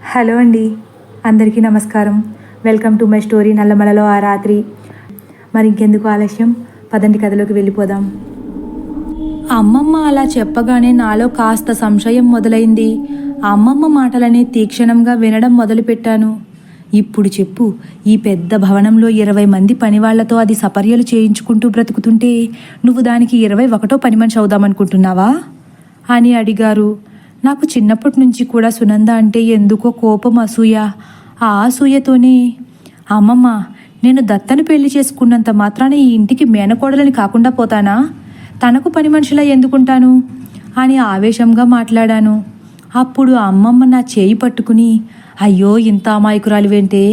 Hello అండి, అందరికీ నమస్కారం. వెల్కమ్ టు మై స్టోరీ నల్లమలలో ఆ రాత్రి. మరి ఇంకెందుకు ఆలస్యం, పదండి కథలోకి వెళ్ళిపోదాం. అమ్మమ్మ అలా చెప్పగానే నాలో కాస్త సంశయం మొదలైంది. అమ్మమ్మ మాటలని తీక్షణంగా వినడం మొదలుపెట్టాను. ఇప్పుడు చెప్పు, ఈ పెద్ద భవనంలో 20 మంది పనివాళ్లతో అది సపర్యలు చేయించుకుంటూ బ్రతుకుతుంటే నువ్వు దానికి 21వ పని మనిషి అవుదామనుకుంటున్నావా అని అడిగారు. నాకు చిన్నప్పటి నుంచి కూడా సునంద అంటే ఎందుకో కోపం, అసూయ. ఆ అసూయతోనే, అమ్మమ్మ, నేను దత్తను పెళ్లి చేసుకున్నంత మాత్రాన ఈ ఇంటికి మేనకోడలని కాకుండా పోతానా? తనకు పని మనిషిలా ఎందుకుంటాను అని ఆవేశంగా మాట్లాడాను. అప్పుడు అమ్మమ్మ నా చేయి పట్టుకుని, అయ్యో ఇంత అమాయకురాలివేంటే,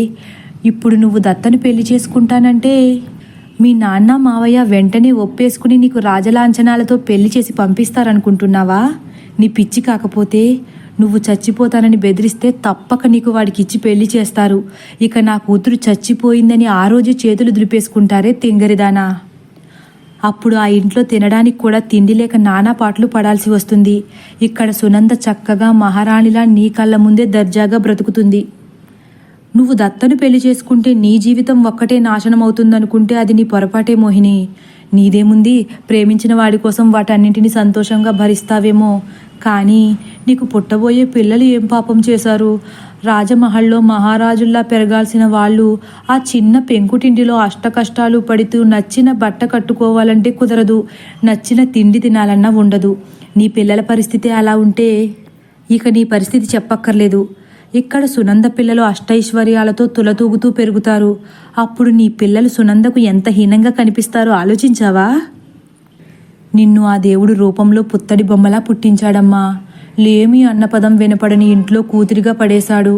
ఇప్పుడు నువ్వు దత్తను పెళ్లి చేసుకుంటానంటే మీ నాన్న మావయ్య వెంటనే ఒప్పేసుకుని నీకు రాజలాంఛనాలతో పెళ్లి చేసి పంపిస్తారనుకుంటున్నావా? నీ పిచ్చి కాకపోతే నువ్వు చచ్చిపోతానని బెదిరిస్తే తప్పక నీకు వాడికి ఇచ్చి పెళ్లి చేస్తారు. ఇక నా కూతురు చచ్చిపోయిందని ఆ రోజు చేతులు దులిపేసుకుంటారే తింగరిదానా. అప్పుడు ఆ ఇంట్లో తినడానికి కూడా తిండి లేక నానా పాటలు పడాల్సి వస్తుంది. ఇక్కడ సునంద చక్కగా మహారాణిలా నీ కళ్ళ ముందే దర్జాగా బ్రతుకుతుంది. నువ్వు దత్తను పెళ్లి చేసుకుంటే నీ జీవితం ఒక్కటే నాశనం అవుతుందనుకుంటే అది నీ పొరపాటే మోహిని. నీదేముంది, ప్రేమించిన వాడి కోసం వాటన్నింటినీ సంతోషంగా భరిస్తావేమో, కానీ నీకు పుట్టబోయే పిల్లలు ఏం పాపం చేశారు? రాజమహల్లో మహారాజుల్లా పెరగాల్సిన వాళ్ళు ఆ చిన్న పెంకుటింటిలో అష్టకష్టాలు పడుతూ నచ్చిన బట్ట కట్టుకోవాలంటే కుదరదు, నచ్చిన తిండి తినాలన్నా ఉండదు. నీ పిల్లల పరిస్థితి అలా ఉంటే ఇక నీ పరిస్థితి చెప్పక్కర్లేదు. ఇక్కడ సునంద పిల్లలు అష్టైశ్వర్యాలతో తులతూగుతూ పెరుగుతారు. అప్పుడు నీ పిల్లలు సునందకు ఎంత హీనంగా కనిపిస్తారో ఆలోచించావా? నిన్ను ఆ దేవుడు రూపంలో పుత్తడి బొమ్మలా పుట్టించాడమ్మా. లేమి అన్న పదం వినపడని ఇంట్లో కూతురిగా పడేశాడు.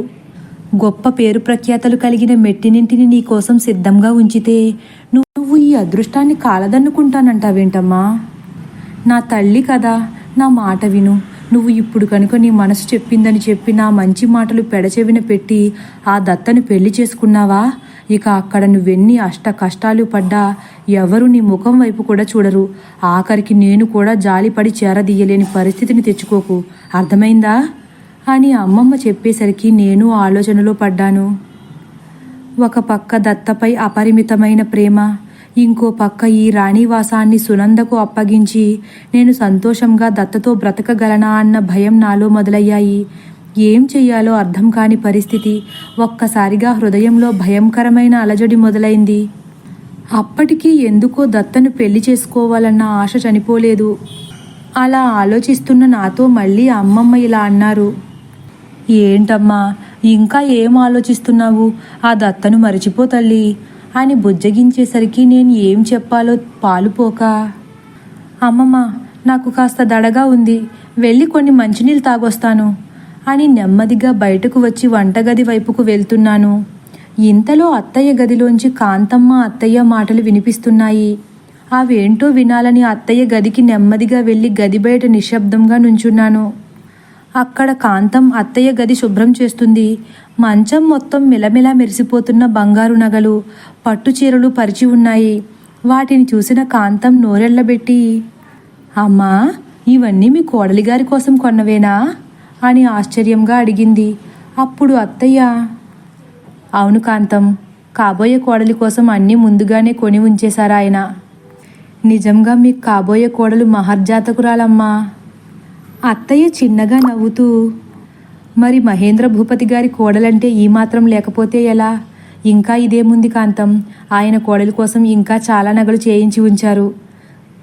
గొప్ప పేరు ప్రఖ్యాతలు కలిగిన మెట్టినింటిని నీ కోసం సిద్ధంగా ఉంచితే నువ్వు ఈ అదృష్టాన్ని కాలదన్నుకుంటానంటావేంటమ్మా? నా తల్లి కదా, నా మాట విను. నువ్వు ఇప్పుడు కనుక నీ మనసు చెప్పిందని చెప్పి నా మంచి మాటలు పెడచెవిన పెట్టి ఆ దత్తను పెళ్లి చేసుకున్నావా, ఇక అక్కడ నువ్వెన్ని అష్ట కష్టాలు పడ్డా ఎవరు నీ ముఖం వైపు కూడా చూడరు. ఆఖరికి నేను కూడా జాలిపడి చేరదీయలేని పరిస్థితిని తెచ్చుకోకు, అర్థమైందా అని అమ్మమ్మ చెప్పేసరికి నేను ఆలోచనలో పడ్డాను. ఒక పక్క దత్తపై అపరిమితమైన ప్రేమ, ఇంకో పక్క ఈ రాణివాసాన్ని సునందకు అప్పగించి నేను సంతోషంగా దత్తతో బ్రతకగలనా అన్న భయం నాలో మొదలయ్యాయి. ఏం చెయ్యాలో అర్థం కాని పరిస్థితి. ఒక్కసారిగా హృదయంలో భయంకరమైన అలజడి మొదలైంది. అప్పటికీ ఎందుకో దత్తను పెళ్లి చేసుకోవాలన్న ఆశ చనిపోలేదు. అలా ఆలోచిస్తున్న నాతో మళ్ళీ అమ్మమ్మ ఇలా అన్నారు. ఏంటమ్మా, ఇంకా ఏం ఆలోచిస్తున్నావు? ఆ దత్తను మరిచిపో తల్లి అని బుజ్జగించేసరికి నేను ఏం చెప్పాలో పాలుపోక, అమ్మమ్మ, నాకు కాస్త దడగా ఉంది, వెళ్ళి కొన్ని మంచినీళ్ళు తాగొస్తాను అని నెమ్మదిగా బయటకు వచ్చి వంటగది వైపుకు వెళ్తున్నాను. ఇంతలో అత్తయ్య గదిలోంచి కాంతమ్మ అత్తయ్య మాటలు వినిపిస్తున్నాయి. అవేంటో వినాలని అత్తయ్య గదికి నెమ్మదిగా వెళ్ళి గది బయట నిశ్శబ్దంగా నుంచున్నాను. అక్కడ కాంతం అత్తయ్య గది శుభ్రం చేస్తుంది. మంచం మొత్తం మిలమిలా మెరిసిపోతున్న బంగారు నగలు, పట్టు చీరలు పరిచి ఉన్నాయి. వాటిని చూసిన కాంతం నోరెళ్లబెట్టి, అమ్మా, ఇవన్నీ మీ కోడలి గారి కోసం కొన్నవేనా అని ఆశ్చర్యంగా అడిగింది. అప్పుడు అత్తయ్య, అవును కాంతం, కాబోయే కోడలి కోసం అన్నీ ముందుగానే కొని ఉంచేశారు ఆయన. నిజంగా మీకు కాబోయే కోడలు మహర్జాతకురాలమ్మా. అత్తయ్య చిన్నగా నవ్వుతూ, మరి మహేంద్ర భూపతి గారి కోడలంటే ఈ మాత్రం లేకపోతే ఎలా? ఇంకా ఇదేముంది కాంతం, ఆయన కోడలి కోసం ఇంకా చాలా నగలు చేయించి ఉంచారు.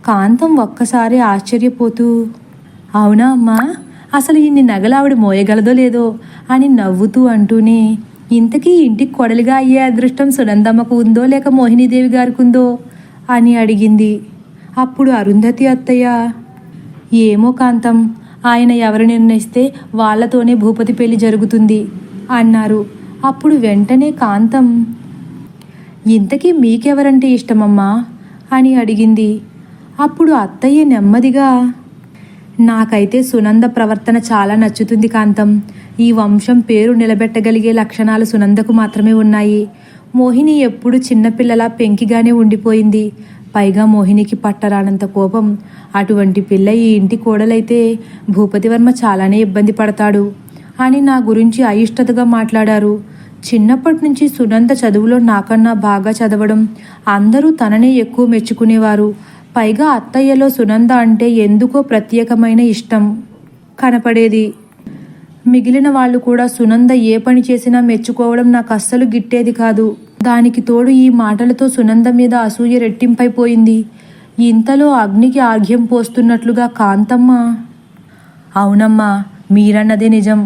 కాంతం ఒక్కసారి ఆశ్చర్యపోతూ, అవునా అమ్మా, అసలు ఇన్ని నగలు ఆవిడ మోయగలదో లేదో అని నవ్వుతూ అంటూనే, ఇంతకీ ఇంటికి కోడలిగా అయ్యే అదృష్టం సునందమ్మకు ఉందో లేక మోహినీదేవి గారికి ఉందో అని అడిగింది. అప్పుడు అరుంధతి అత్తయ్య, ఏమో కాంతం, ఆయన ఎవరు నిర్ణయిస్తే వాళ్లతోనే భూపతి పెళ్లి జరుగుతుంది అన్నారు. అప్పుడు వెంటనే కాంతం, ఇంతకీ మీకెవరంటే ఇష్టమమ్మా అని అడిగింది. అప్పుడు అత్తయ్య నెమ్మదిగా, నాకైతే సునంద ప్రవర్తన చాలా నచ్చుతుంది కాంతం. ఈ వంశం పేరు నిలబెట్టగలిగే లక్షణాలు సునందకు మాత్రమే ఉన్నాయి. మోహిని ఎప్పుడు చిన్నపిల్లలా పెంకిగానే ఉండిపోయింది. పైగా మోహినికి పట్టరానంత కోపం. అటువంటి పిల్ల ఈ ఇంటి కోడలైతే భూపతివర్మ చాలానే ఇబ్బంది పడతాడు. అని నా గురించి అయిష్టతగా మాట్లాడారు. చిన్నప్పటి నుంచి సునంద చదువులో నాకన్నా బాగా చదవడం, అందరూ తననే ఎక్కువ మెచ్చుకునేవారు. పైగా అత్తయ్యలో సునంద అంటే ఎందుకో ప్రత్యేకమైన ఇష్టం కనపడేది. మిగిలిన వాళ్ళు కూడా సునంద ఏ పని చేసినా మెచ్చుకోవడం నాకు అస్సలు గిట్టేది కాదు. దానికి తోడు ఈ మాటలతో సునంద మీద అసూయ రెట్టింపైపోయింది. ఇంతలో అగ్నికి ఆర్ఘ్యం పోస్తున్నట్లుగా కాంతమ్మ, అవునమ్మా, మీరన్నదే నిజం.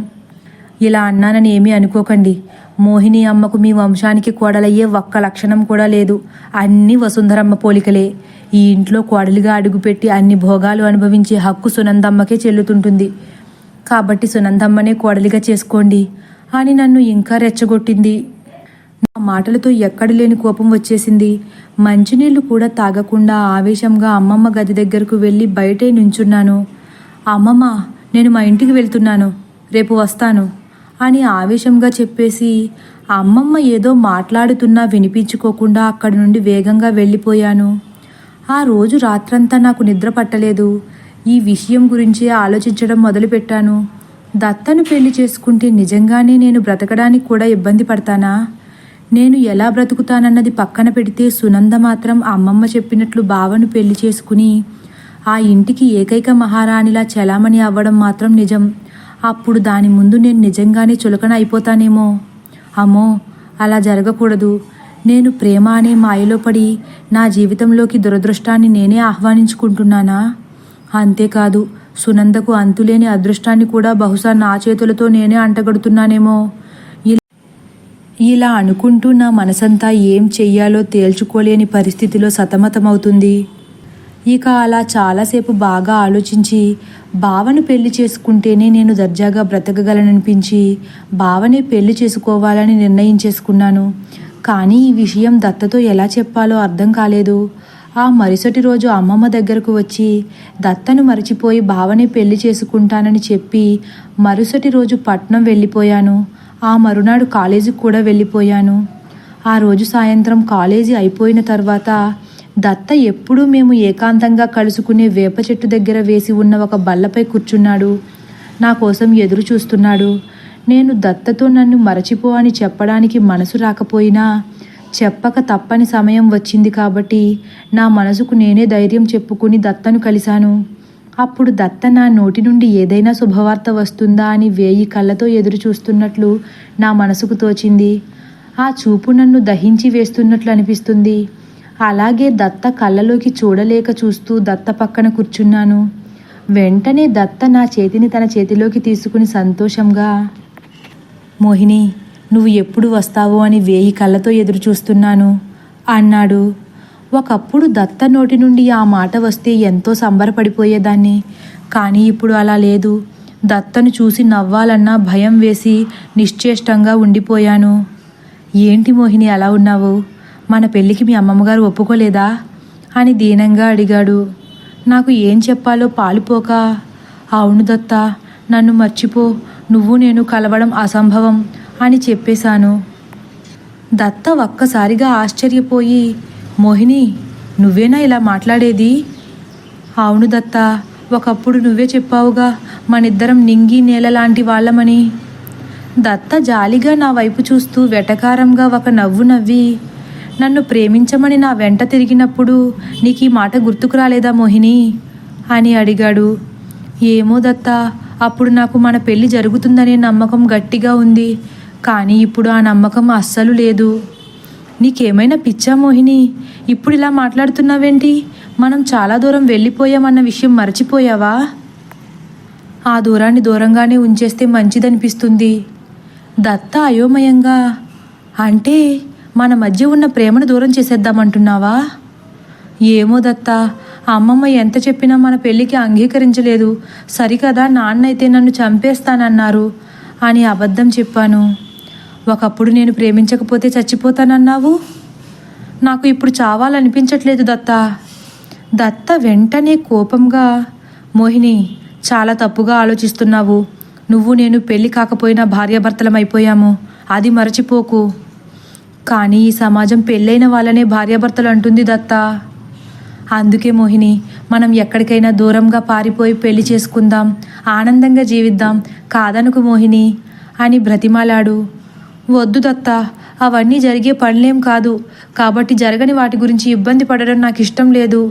ఇలా అన్నానని ఏమీ అనుకోకండి. మోహిని అమ్మకు మీ వంశానికి కోడలయ్యే ఒక్క లక్షణం కూడా లేదు. అన్నీ వసుంధరమ్మ పోలికలే. ఈ ఇంట్లో కోడలిగా అడుగుపెట్టి అన్ని భోగాలు అనుభవించే హక్కు సునందమ్మకే చెల్లుతుంటుంది. కాబట్టి సునందమ్మనే కోడలిగా చేసుకోండి అని నన్ను ఇంకా రెచ్చగొట్టింది. నా మాటలతో ఎక్కడ లేని కోపం వచ్చేసింది. మంచినీళ్లు కూడా తాగకుండా ఆవేశంగా అమ్మమ్మ గది దగ్గరకు వెళ్ళి బయటే నుంచున్నాను. అమ్మమ్మ, నేను మా ఇంటికి వెళ్తున్నాను, రేపు వస్తాను అని ఆవేశంగా చెప్పేసి అమ్మమ్మ ఏదో మాట్లాడుతున్నా వినిపించుకోకుండా అక్కడి నుండి వేగంగా వెళ్ళిపోయాను. ఆ రోజు రాత్రంతా నాకు నిద్ర పట్టలేదు. ఈ విషయం గురించి ఆలోచించడం మొదలుపెట్టాను. దత్తను పెళ్లి చేసుకుంటే నిజంగానే నేను బ్రతకడానికి కూడా ఇబ్బంది పడతానా? నేను ఎలా బ్రతుకుతానన్నది పక్కన పెడితే సునంద మాత్రం అమ్మమ్మ చెప్పినట్లు బావను పెళ్లి చేసుకుని ఆ ఇంటికి ఏకైక మహారాణిలా చలామణి అవ్వడం మాత్రం నిజం. అప్పుడు దాని ముందు నేను నిజంగానే చులకన అయిపోతానేమో. అమ్మో, అలా జరగకూడదు. నేను ప్రేమ అనే మాయలో పడి నా జీవితంలోకి దురదృష్టాన్ని నేనే ఆహ్వానించుకుంటున్నానా? అంతేకాదు, సునందకు అంతులేని అదృష్టాన్ని కూడా బహుశా నా చేతులతో నేనే అంటగడుతున్నానేమో. ఇలా అనుకుంటూ నా మనసంతా ఏం చెయ్యాలో తేల్చుకోలేని పరిస్థితిలో సతమతమవుతుంది. ఇక అలా చాలాసేపు బాగా ఆలోచించి బావను పెళ్లి చేసుకుంటేనే నేను దర్జాగా బ్రతకగలననిపించి బావనే పెళ్లి చేసుకోవాలని నిర్ణయించేసుకున్నాను. కానీ ఈ విషయం దత్తతో ఎలా చెప్పాలో అర్థం కాలేదు. ఆ మరుసటి రోజు అమ్మమ్మ దగ్గరకు వచ్చి దత్తను మరచిపోయి బావనే పెళ్లి చేసుకుంటానని చెప్పి మరుసటి రోజు పట్నం వెళ్ళిపోయాను. ఆ మరునాడు కాలేజీకి కూడా వెళ్ళిపోయాను. ఆ రోజు సాయంత్రం కాలేజీ అయిపోయిన తర్వాత దత్త ఎప్పుడూ మేము ఏకాంతంగా కలుసుకునే వేప చెట్టు దగ్గర వేసి ఉన్న ఒక బల్లపై కూర్చున్నాడు. నా కోసం ఎదురు చూస్తున్నాడు. నేను దత్తతో నన్ను మరచిపో అని చెప్పడానికి మనసు రాకపోయినా చెప్పక తప్పని సమయం వచ్చింది కాబట్టి నా మనసుకు నేనే ధైర్యం చెప్పుకుని దత్తను కలిశాను. అప్పుడు దత్త నా నోటి నుండి ఏదైనా శుభవార్త వస్తుందా అని 1000 కళ్ళతో ఎదురు చూస్తున్నట్లు నా మనసుకు తోచింది. ఆ చూపు నన్ను దహించి వేస్తున్నట్లు అనిపిస్తుంది. అలాగే దత్త కళ్ళలోకి చూడలేక చూస్తూ దత్త పక్కన కూర్చున్నాను. వెంటనే దత్త నా చేతిని తన చేతిలోకి తీసుకుని సంతోషంగా, మోహిని, నువ్వు ఎప్పుడు వస్తావో అని 1000 కళ్ళతో ఎదురు చూస్తున్నాను అన్నాడు. ఒకప్పుడు దత్త నోటి నుండి ఆ మాట వస్తే ఎంతో సంబరపడిపోయేదాన్ని. కానీ ఇప్పుడు అలా లేదు. దత్తను చూసి నవ్వాలన్నా భయం వేసి నిశ్చేష్టంగా ఉండిపోయాను. ఏంటి మోహిని అలా ఉన్నావు? మన పెళ్ళికి మీ అమ్మమ్మగారు ఒప్పుకోలేదా అని దీనంగా అడిగాడు. నాకు ఏం చెప్పాలో పాలుపోక, అవును దత్త, నన్ను మర్చిపో, నువ్వు నేను కలవడం అసంభవం అని చెప్పేశాను. దత్త ఒక్కసారిగా ఆశ్చర్యపోయి, మోహిని, నువ్వేనా ఇలా మాట్లాడేది? అవును దత్త, ఒకప్పుడు నువ్వే చెప్పావుగా మనిద్దరం నింగి నేల లాంటి వాళ్ళమని. దత్త జాలిగా నా వైపు చూస్తూ వెటకారంగా ఒక నవ్వు నవ్వి, నన్ను ప్రేమించమని నా వెంట తిరిగినప్పుడు నీకు ఈ మాట గుర్తుకు రాలేదా మోహిని అని అడిగాడు. ఏమో దత్త, అప్పుడు నాకు మన పెళ్ళి జరుగుతుందనే నమ్మకం గట్టిగా ఉంది. కానీ ఇప్పుడు ఆ నమ్మకం అస్సలు లేదు. నీకేమైనా పిచ్చా మోహిని? ఇప్పుడు ఇలా మాట్లాడుతున్నావేంటి? మనం చాలా దూరం వెళ్ళిపోయామన్న విషయం మర్చిపోయావా? ఆ దూరాన్ని దూరంగానే ఉంచేస్తే మంచిదనిపిస్తుంది. దత్త అయోమయంగా, అంటే మన మధ్య ఉన్న ప్రేమను దూరం చేసేద్దామంటున్నావా? ఏమో దత్త, అమ్మమ్మ ఎంత చెప్పినా మన పెళ్ళికి అంగీకరించలేదు. సరికదా, నాన్నైతే నన్ను చంపేస్తానన్నారు అని అబద్ధం చెప్పాను. ఒకప్పుడు నేను ప్రేమించకపోతే చచ్చిపోతానన్నావు. నాకు ఇప్పుడు చావాలనిపించట్లేదు దత్త. దత్త వెంటనే కోపంగా, మోహిని, చాలా తప్పుగా ఆలోచిస్తున్నావు. నువ్వు నేను పెళ్ళి కాకపోయినా భార్యాభర్తలం అయిపోయాము, అది మరచిపోకు. కానీ ఈ సమాజం పెళ్ళైన వాళ్ళనే భార్యాభర్తలు అంటుంది దత్త. అందుకే మోహిని, మనం ఎక్కడికైనా దూరంగా పారిపోయి పెళ్లి చేసుకుందాం, ఆనందంగా జీవిద్దాం. కాదనుకు మోహిని అని బ్రతిమాలాడు. వద్దు దత్త, అవన్నీ జరిగే పనులేం కాదు, కాబట్టి జరగని వాటి గురించి ఇబ్బంది పడడం నాకు ఇష్టం లేదు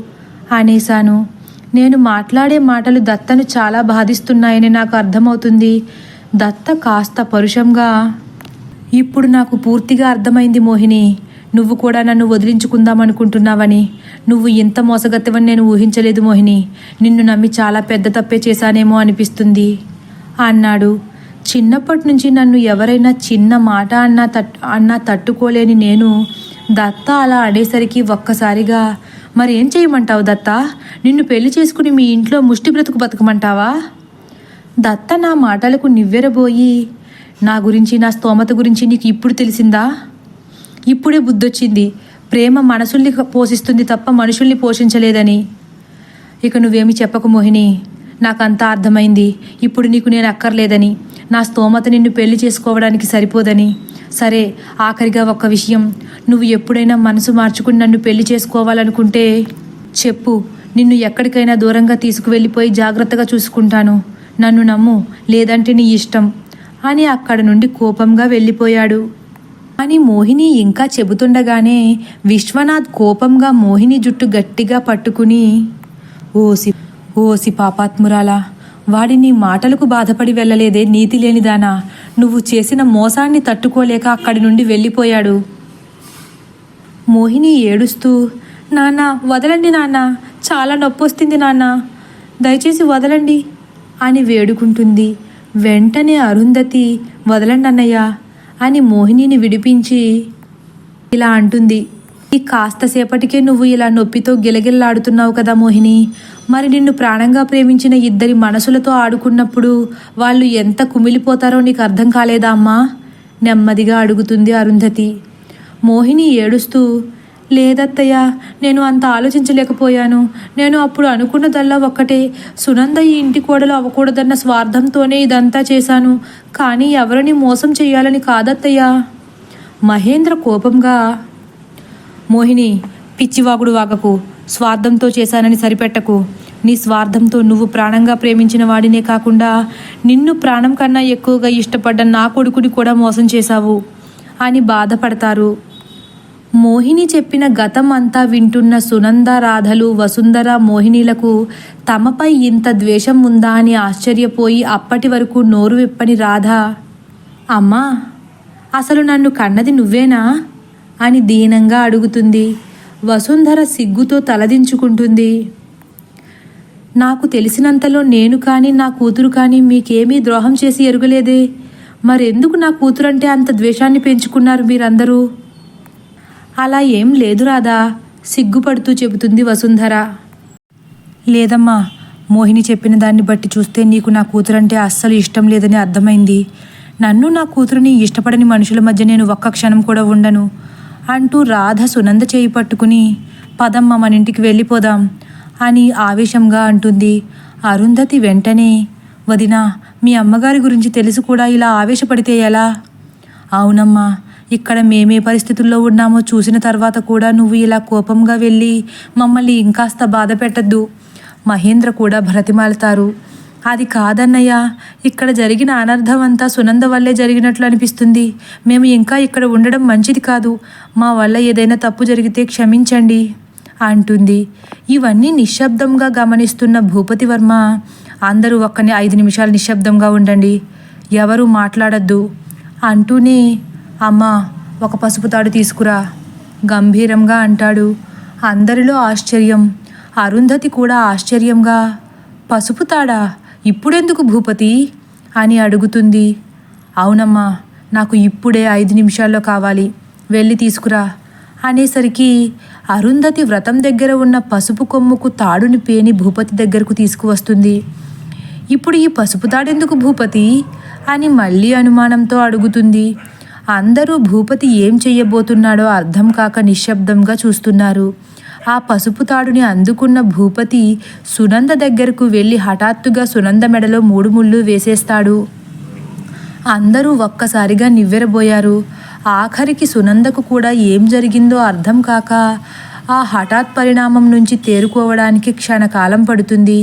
అనేశాను. నేను మాట్లాడే మాటలు దత్తను చాలా బాధిస్తున్నాయని నాకు అర్థమవుతుంది. దత్త కాస్త పరుషంగా, ఇప్పుడు నాకు పూర్తిగా అర్థమైంది మోహిని, నువ్వు కూడా నన్ను వదిలించుకుందామనుకుంటున్నావని. నువ్వు ఇంత మోసగత్తవని నేను ఊహించలేదు మోహిని. నిన్ను నమ్మి చాలా పెద్ద తప్పే చేశానేమో అనిపిస్తుంది అన్నాడు. చిన్నప్పటి నుంచి నన్ను ఎవరైనా చిన్న మాట అన్నా తట్టుకోలేని నేను దత్త అలా అనేసరికి ఒక్కసారిగా, మరేం చేయమంటావు దత్త? నిన్ను పెళ్లి చేసుకుని మీ ఇంట్లో ముష్టి బ్రతుకు బతకమంటావా? దత్త నా మాటలకు నివ్వెరబోయి, నా గురించి నా స్తోమత గురించి నీకు ఇప్పుడు తెలిసిందా? ఇప్పుడే బుద్ధొచ్చింది. ప్రేమ మనసుల్ని పోషిస్తుంది తప్ప మనుషుల్ని పోషించలేదని. ఇక నువ్వేమి చెప్పకు మోహిని, నాకంతా అర్థమైంది. ఇప్పుడు నీకు నేను అక్కర్లేదని, నా స్తోమత నిన్ను పెళ్లి చేసుకోవడానికి సరిపోదని. సరే, ఆఖరిగా ఒక్క విషయం, నువ్వు ఎప్పుడైనా మనసు మార్చుకుని నన్ను పెళ్లి చేసుకోవాలనుకుంటే చెప్పు. నిన్ను ఎక్కడికైనా దూరంగా తీసుకువెళ్ళిపోయి జాగ్రత్తగా చూసుకుంటాను. నన్ను నమ్ము, లేదంటే నీ ఇష్టం అని అక్కడ నుండి కోపంగా వెళ్ళిపోయాడు. అని మోహిని ఇంకా చెబుతుండగానే విశ్వనాథ్ కోపంగా మోహిని జుట్టు గట్టిగా పట్టుకుని, ఓసి పాపాత్మురాలా, వాడి నీ మాటలకు బాధపడి వెళ్ళలేదే నీతి లేనిదానా, నువ్వు చేసిన మోసాన్ని తట్టుకోలేక అక్కడి నుండి వెళ్ళిపోయాడు. మోహిని ఏడుస్తూ, నాన్న వదలండి నాన్న, చాలా నొప్పొస్తుంది నాన్న, దయచేసి వదలండి అని వేడుకుంటుంది. వెంటనే అరుంధతి, వదలండి అన్నయ్య అని మోహినిని విడిపించి ఇలా అంటుంది, ఈ కాస్తసేపటికే నువ్వు ఇలా నొప్పితో గిలగిల్లాడుతున్నావు కదా మోహిని. మరి నిన్ను ప్రాణంగా ప్రేమించిన ఇద్దరి మనసులతో ఆడుకున్నప్పుడు వాళ్ళు ఎంత కుమిలిపోతారో నీకు అర్థం కాలేదా అమ్మా? నెమ్మదిగా అడుగుతుంది అరుంధతి. మోహిని ఏడుస్తూ, లేదత్తయ్య, నేను అంత ఆలోచించలేకపోయాను. నేను అప్పుడు అనుకున్నదల్లా ఒక్కటే, సునంద ఈ ఇంటి కోడలు అవ్వకూడదన్న స్వార్థంతోనే ఇదంతా చేశాను, కానీ ఎవరిని మోసం చేయాలని కాదత్తయ్య. మహేంద్ర కోపంగా, మోహిని, పిచ్చివాగుడు వాగకు, స్వార్థంతో చేశానని సరిపెట్టకు. నీ స్వార్థంతో నువ్వు ప్రాణంగా ప్రేమించిన వాడినే కాకుండా నిన్ను ప్రాణం కన్నా ఎక్కువగా ఇష్టపడ్డ నా కొడుకుని కూడా మోసం చేశావు అని బాధపడతారు. మోహిని చెప్పిన గతం అంతా వింటున్న సునంద, రాధలు, వసుంధర, మోహినిలకు తమపై ఇంత ద్వేషం ఉందా అని ఆశ్చర్యపోయి అప్పటి వరకు నోరు విప్పని రాధ, అమ్మా, అసలు నన్ను కన్నది నువ్వేనా అని దీనంగా అడుగుతుంది. వసుంధర సిగ్గుతో తలదించుకుంటుంది. నాకు తెలిసినంతలో నేను కానీ నా కూతురు కానీ మీకేమీ ద్రోహం చేసి ఎరుగలేదే, మరెందుకు నా కూతురంటే అంత ద్వేషాన్ని పెంచుకున్నారు మీరందరూ? అలా ఏం లేదు రాధా, సిగ్గుపడుతూ చెబుతుంది వసుంధర. లేదమ్మా, మోహిని చెప్పిన దాన్ని బట్టి చూస్తే నీకు నా కూతురంటే అస్సలు ఇష్టం లేదని అర్థమైంది. నన్ను నా కూతురుని ఇష్టపడని మనుషుల మధ్య నేను ఒక్క క్షణం కూడా ఉండను అంటూ రాధ సునంద చేయి పట్టుకుని, పదమ్మ మన ఇంటికి వెళ్ళిపోదాం అని ఆవేశంగా అంటుంది. అరుంధతి వెంటనే, వదినా, మీ అమ్మగారి గురించి తెలిసి కూడా ఇలా ఆవేశపడితే ఎలా? అవునమ్మా, ఇక్కడ మేమే పరిస్థితుల్లో ఉన్నామో చూసిన తర్వాత కూడా నువ్వు ఇలా కోపంగా వెళ్ళి మమ్మల్ని ఇంకాస్త బాధ పెట్టద్దు. మహేంద్ర కూడా బ్రతిమాలుతారు. అది కాదన్నయ్య, ఇక్కడ జరిగిన అనర్థం అంతా సునంద వల్లే జరిగినట్లు అనిపిస్తుంది. మేము ఇంకా ఇక్కడ ఉండడం మంచిది కాదు. మా వల్ల ఏదైనా తప్పు జరిగితే క్షమించండి అంటుంది. ఇవన్నీ నిశ్శబ్దంగా గమనిస్తున్న భూపతివర్మ, అందరూ 5 నిమిషాలు నిశ్శబ్దంగా ఉండండి, ఎవరూ మాట్లాడద్దు అంటూనే, అమ్మా, ఒక పసుపు తాడు తీసుకురా గంభీరంగా అంటాడు. అందరిలో ఆశ్చర్యం. అరుంధతి కూడా ఆశ్చర్యంగా, పసుపు తాడా, ఇప్పుడెందుకు భూపతి అని అడుగుతుంది. అవునమ్మా, నాకు ఇప్పుడే 5 నిమిషాల్లో కావాలి, వెళ్ళి తీసుకురా అనేసరికి అరుంధతి వ్రతం దగ్గర ఉన్న పసుపు కొమ్ముకు తాడుని పేని భూపతి దగ్గరకు తీసుకువస్తుంది. ఇప్పుడు ఈ పసుపు తాడెందుకు భూపతి అని మళ్ళీ అనుమానంతో అడుగుతుంది. అందరూ భూపతి ఏం చెయ్యబోతున్నాడో అర్థం కాక నిశ్శబ్దంగా చూస్తున్నారు. ఆ పసుపు తాడుని అందుకున్న భూపతి సునంద దగ్గరకు వెళ్ళి హఠాత్తుగా సునంద మెడలో 3 ముళ్ళు వేసేస్తాడు. అందరూ ఒక్కసారిగా నివ్వెరబోయారు. ఆఖరికి సునందకు కూడా ఏం జరిగిందో అర్థం కాక ఆ హఠాత్ పరిణామం నుంచి తేరుకోవడానికి క్షణకాలం పడుతుంది.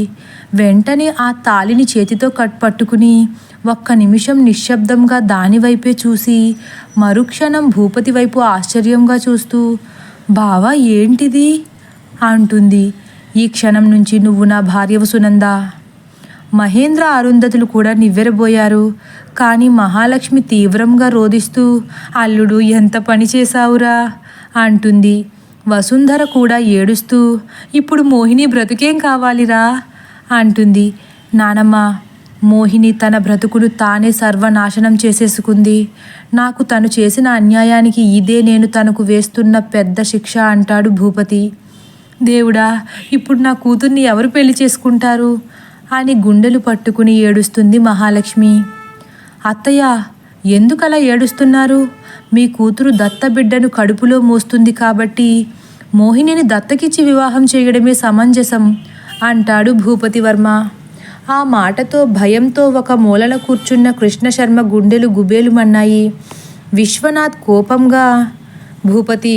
వెంటనే ఆ తాళిని చేతితో పట్టుకుని ఒక్క నిమిషం నిశ్శబ్దంగా దానివైపే చూసి మరుక్షణం భూపతి వైపు ఆశ్చర్యంగా చూస్తూ, బావా ఏంటిది అంటుంది. ఈ క్షణం నుంచి నువ్వు నా భార్యవు సునందా. మహేంద్ర అరుంధతులు కూడా నివ్వెరబోయారు. కానీ మహాలక్ష్మి తీవ్రంగా రోదిస్తూ, అల్లుడు ఎంత పని చేశావురా అంటుంది. వసుంధర కూడా ఏడుస్తూ, ఇప్పుడు మోహిని బ్రతుకేం కావాలిరా అంటుంది. నానమ్మ, మోహిని తన బ్రతుకును తానే సర్వనాశనం చేసేసుకుంది. నాకు తను చేసిన అన్యాయానికి ఇదే నేను తనకు వేస్తున్న పెద్ద శిక్ష అంటాడు భూపతి. దేవుడా, ఇప్పుడు నా కూతుర్ని ఎవరు పెళ్లి చేసుకుంటారు అని గుండెలు పట్టుకుని ఏడుస్తుంది మహాలక్ష్మి. అత్తయ్య, ఎందుకలా ఏడుస్తున్నారు? మీ కూతురు దత్తబిడ్డను కడుపులో మోస్తుంది కాబట్టి మోహినిని దత్తకిచ్చి వివాహం చేయడమే సమంజసం అంటాడు భూపతి వర్మ. ఆ మాటతో భయంతో ఒక మూలన కూర్చున్న కృష్ణశర్మ గుండెలు గుబేలుమన్నాయి. విశ్వనాథ్ కోపంగా, భూపతి,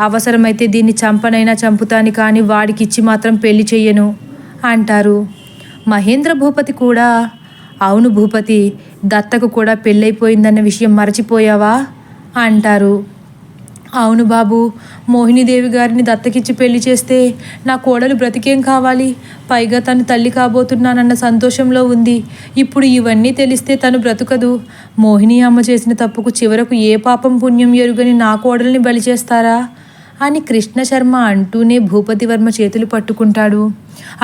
అవసరమైతే దీన్ని చంపనైనా చంపుతాను, కానీ వాడికిచ్చి మాత్రం పెళ్లి చెయ్యను అంటారు. మహేంద్ర భూపతి కూడా, అవును భూపతి, దత్తకు కూడా పెళ్ళైపోయిందన్న విషయం మరచిపోయావా అంటారు. అవును బాబు, మోహినీదేవి గారిని దత్తకిచ్చి పెళ్లి చేస్తే నా కోడలు బ్రతికేం కావాలి? పైగా తను తల్లి కాబోతున్నానన్న సంతోషంలో ఉంది. ఇప్పుడు ఇవన్నీ తెలిస్తే తను బ్రతుకదు. మోహిని అమ్మ చేసిన తప్పుకు చివరకు ఏ పాపం పుణ్యం ఎరుగని నా కోడల్ని బలి చేస్తారా అని కృష్ణశర్మ అంటూనే భూపతి వర్మ చేతులు పట్టుకుంటాడు.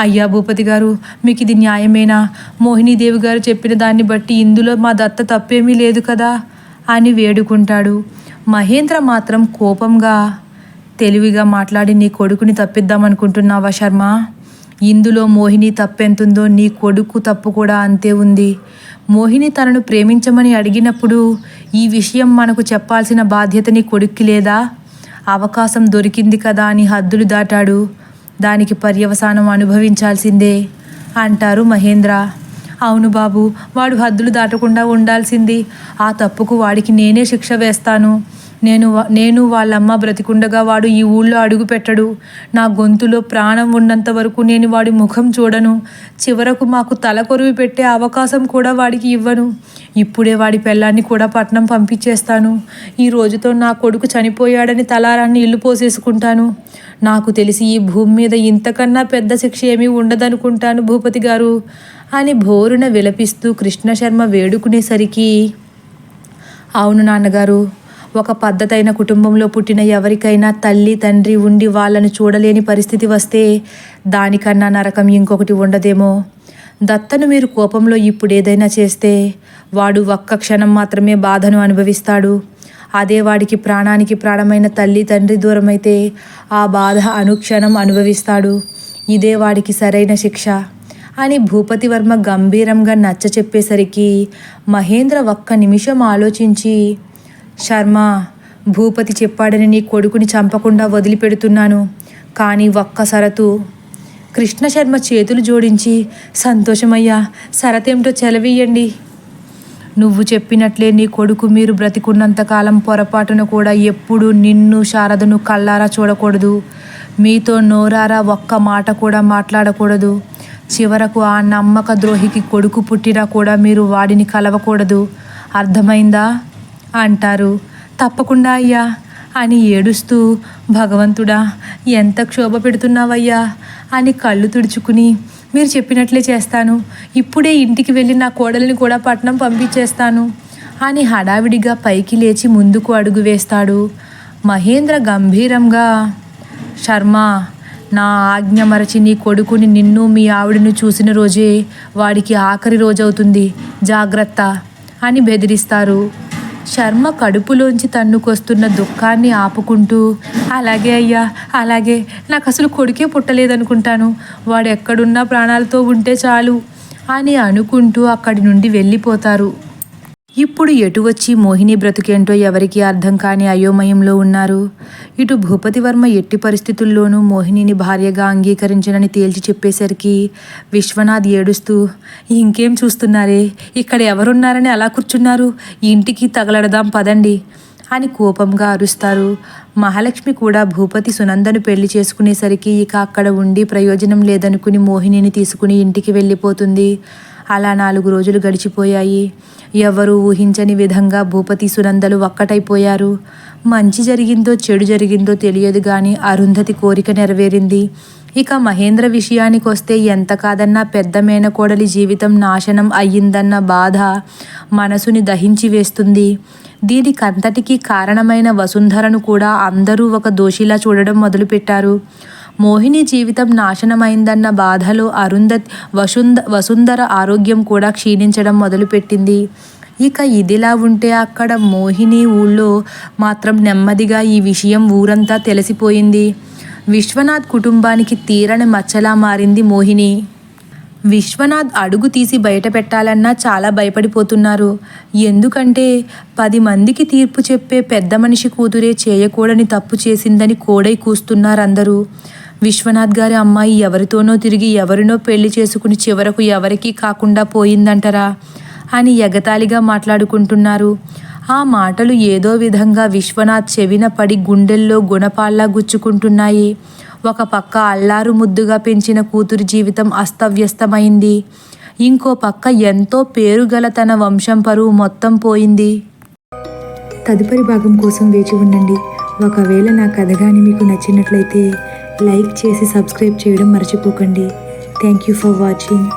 అయ్యా భూపతి గారు, మీకు ఇది న్యాయమేనా? మోహినీదేవి గారు చెప్పిన దాన్ని బట్టి ఇందులో మా దత్త తప్పేమీ లేదు కదా అని వేడుకుంటాడు. మహేంద్ర మాత్రం కోపంగా, తెలివిగా మాట్లాడి నీ కొడుకుని తప్పిద్దామనుకుంటున్నావా శర్మ? ఇందులో మోహిని తప్పెంతుందో నీ కొడుకు తప్పు కూడా అంతే ఉంది. మోహిని తనను ప్రేమించమని అడిగినప్పుడు ఈ విషయం మనకు చెప్పాల్సిన బాధ్యత నీ కొడుక్కి లేదా? అవకాశం దొరికింది కదా అని హద్దులు దాటాడు. దానికి పర్యవసానం అనుభవించాల్సిందే అంటారు మహేంద్ర. అవును బాబు, వాడు హద్దులు దాటకుండా ఉండాల్సింది. ఆ తప్పుకు వాడికి నేనే శిక్ష వేస్తాను. నేను వాళ్ళమ్మ బ్రతికుండగా వాడు ఈ ఊళ్ళో అడుగు పెట్టడు. నా గొంతులో ప్రాణం ఉన్నంత వరకు నేను వాడి ముఖం చూడను. చివరకు మాకు తల కొరువి పెట్టే అవకాశం కూడా వాడికి ఇవ్వను. ఇప్పుడే వాడి పెళ్ళాన్ని కూడా పట్నం పంపించేస్తాను. ఈ రోజుతో నా కొడుకు చనిపోయాడని తలారాన్ని ఇల్లు పోసేసుకుంటాను. నాకు తెలిసి ఈ భూమి మీద ఇంతకన్నా పెద్ద శిక్ష ఏమీ ఉండదనుకుంటాను భూపతి గారు అని భోరున విలపిస్తూ కృష్ణశర్మ వేడుకునేసరికి, అవును నాన్నగారు, ఒక పద్ధతైన కుటుంబంలో పుట్టిన ఎవరికైనా తల్లి తండ్రి ఉండి వాళ్ళను చూడలేని పరిస్థితి వస్తే దానికన్నా నరకం ఇంకొకటి ఉండదేమో. దత్తను మీరు కోపంలో ఇప్పుడు ఏదైనా చేస్తే వాడు ఒక్క క్షణం మాత్రమే బాధను అనుభవిస్తాడు. అదే వాడికి ప్రాణానికి ప్రాణమైన తల్లి తండ్రి దూరమైతే ఆ బాధ అనుక్షణం అనుభవిస్తాడు. ఇదే వాడికి సరైన శిక్ష అని భూపతి వర్మ గంభీరంగా నచ్చ చెప్పేసరికి మహేంద్ర ఒక్క నిమిషం ఆలోచించి, శర్మ, భూపతి చెప్పాడని నీ కొడుకుని చంపకుండా వదిలిపెడుతున్నాను, కానీ ఒక్క షరతు. కృష్ణశర్మ చేతులు జోడించి, సంతోషమయ్యా, షరతేమిటో చెలవీయండి. నువ్వు చెప్పినట్లే నీ కొడుకు మీరు బ్రతికున్నంతకాలం పొరపాటును కూడా ఎప్పుడు నిన్ను శారదను కళ్ళారా చూడకూడదు. మీతో నోరారా ఒక్క మాట కూడా మాట్లాడకూడదు. చివరకు ఆ నమ్మక ద్రోహికి కొడుకు పుట్టినా కూడా మీరు వాడిని కలవకూడదు. అర్థమైందా అంటారు. తప్పకుండా అయ్యా అని ఏడుస్తూ, భగవంతుడా, ఎంత క్షోభ పెడుతున్నావయ్యా అని కళ్ళు తుడుచుకుని, మీరు చెప్పినట్లే చేస్తాను. ఇప్పుడే ఇంటికి వెళ్ళి నా కోడలిని కూడా పట్నం పంపించేస్తాను అని హడావిడిగా పైకి లేచి ముందుకు అడుగు వేస్తాడు. మహేంద్ర గంభీరంగా, శర్మ, నా ఆజ్ఞ మరచి నీ కొడుకుని నిన్ను మీ ఆవిడను చూసిన రోజే వాడికి ఆఖరి రోజవుతుంది, జాగ్రత్త అని బెదిరిస్తారు. శర్మ కడుపులోంచి తన్నుకొస్తున్న దుఃఖాన్ని ఆపుకుంటూ, అలాగే అయ్యా, అలాగే, నాకు అసలు కొడుకే పుట్టలేదనుకుంటాను. వాడు ఎక్కడున్నా ప్రాణాలతో ఉంటే చాలు అని అనుకుంటూ అక్కడి నుండి వెళ్ళిపోతారు. ఇప్పుడు ఎటు వచ్చి మోహిని బ్రతుకేంటో ఎవరికీ అర్థం కాని అయోమయంలో ఉన్నారు. ఇటు భూపతి వర్మ ఎట్టి పరిస్థితుల్లోనూ మోహినిని భార్యగా అంగీకరించనని తేల్చి చెప్పేసరికి విశ్వనాథ్ ఏడుస్తూ, ఇంకేం చూస్తున్నారే, ఇక్కడ ఎవరున్నారని అలా కూర్చున్నారు, ఇంటికి తగలడదాం పదండి అని కోపంగా అరుస్తారు. మహాలక్ష్మి కూడా భూపతి సునందను పెళ్లి చేసుకునేసరికి ఇక అక్కడ ఉండి ప్రయోజనం లేదనుకుని మోహినిని తీసుకుని ఇంటికి వెళ్ళిపోతుంది. అలా 4 రోజులు గడిచిపోయాయి. ఎవరూ ఊహించని విధంగా భూపతి సునందలు ఒక్కటైపోయారు. మంచి జరిగిందో చెడు జరిగిందో తెలియదు గాని అరుంధతి కోరిక నెరవేరింది. ఇక మహేంద్ర విషయానికొస్తే ఎంత కాదన్నా పెద్ద మేనకోడలి జీవితం నాశనం అయ్యిందన్న బాధ మనసుని దహించి వేస్తుంది. దీనికంతటికీ కారణమైన వసుంధరను కూడా అందరూ ఒక దోషిలా చూడడం మొదలుపెట్టారు. మోహిని జీవితం నాశనమైందన్న బాధలో వసుంధర ఆరోగ్యం కూడా క్షీణించడం మొదలుపెట్టింది. ఇక ఇదిలా ఉంటే అక్కడ మోహిని ఊళ్ళో మాత్రం నెమ్మదిగా ఈ విషయం ఊరంతా తెలిసిపోయింది. విశ్వనాథ్ కుటుంబానికి తీరని మచ్చలా మారింది మోహిని. విశ్వనాథ్ అడుగు తీసి బయట పెట్టాలన్నా చాలా భయపడిపోతున్నారు. ఎందుకంటే 10 మందికి తీర్పు చెప్పే పెద్ద మనిషి కూతురే చేయకూడని తప్పు చేసిందని కోడై కూస్తున్నారందరూ. విశ్వనాథ్ గారి అమ్మాయి ఎవరితోనో తిరిగి ఎవరినో పెళ్లి చేసుకుని చివరకు ఎవరికీ కాకుండా పోయిందంటరా అని ఎగతాళిగా మాట్లాడుకుంటున్నారు. ఆ మాటలు ఏదో విధంగా విశ్వనాథ్ చెవిన పడి గుండెల్లో గుణపాల్లా గుచ్చుకుంటున్నాయి. ఒక పక్క అల్లారు ముద్దుగా పెంచిన కూతురి జీవితం అస్తవ్యస్తమైంది. ఇంకో పక్క ఎంతో పేరుగల తన వంశం పరువు మొత్తం పోయింది. తదుపరి భాగం కోసం వేచి ఉండండి. ఒకవేళ నా కథ కానీ మీకు నచ్చినట్లయితే లైక్ చేసి సబ్స్క్రైబ్ చేయడం మర్చిపోకండి. Thank you for watching.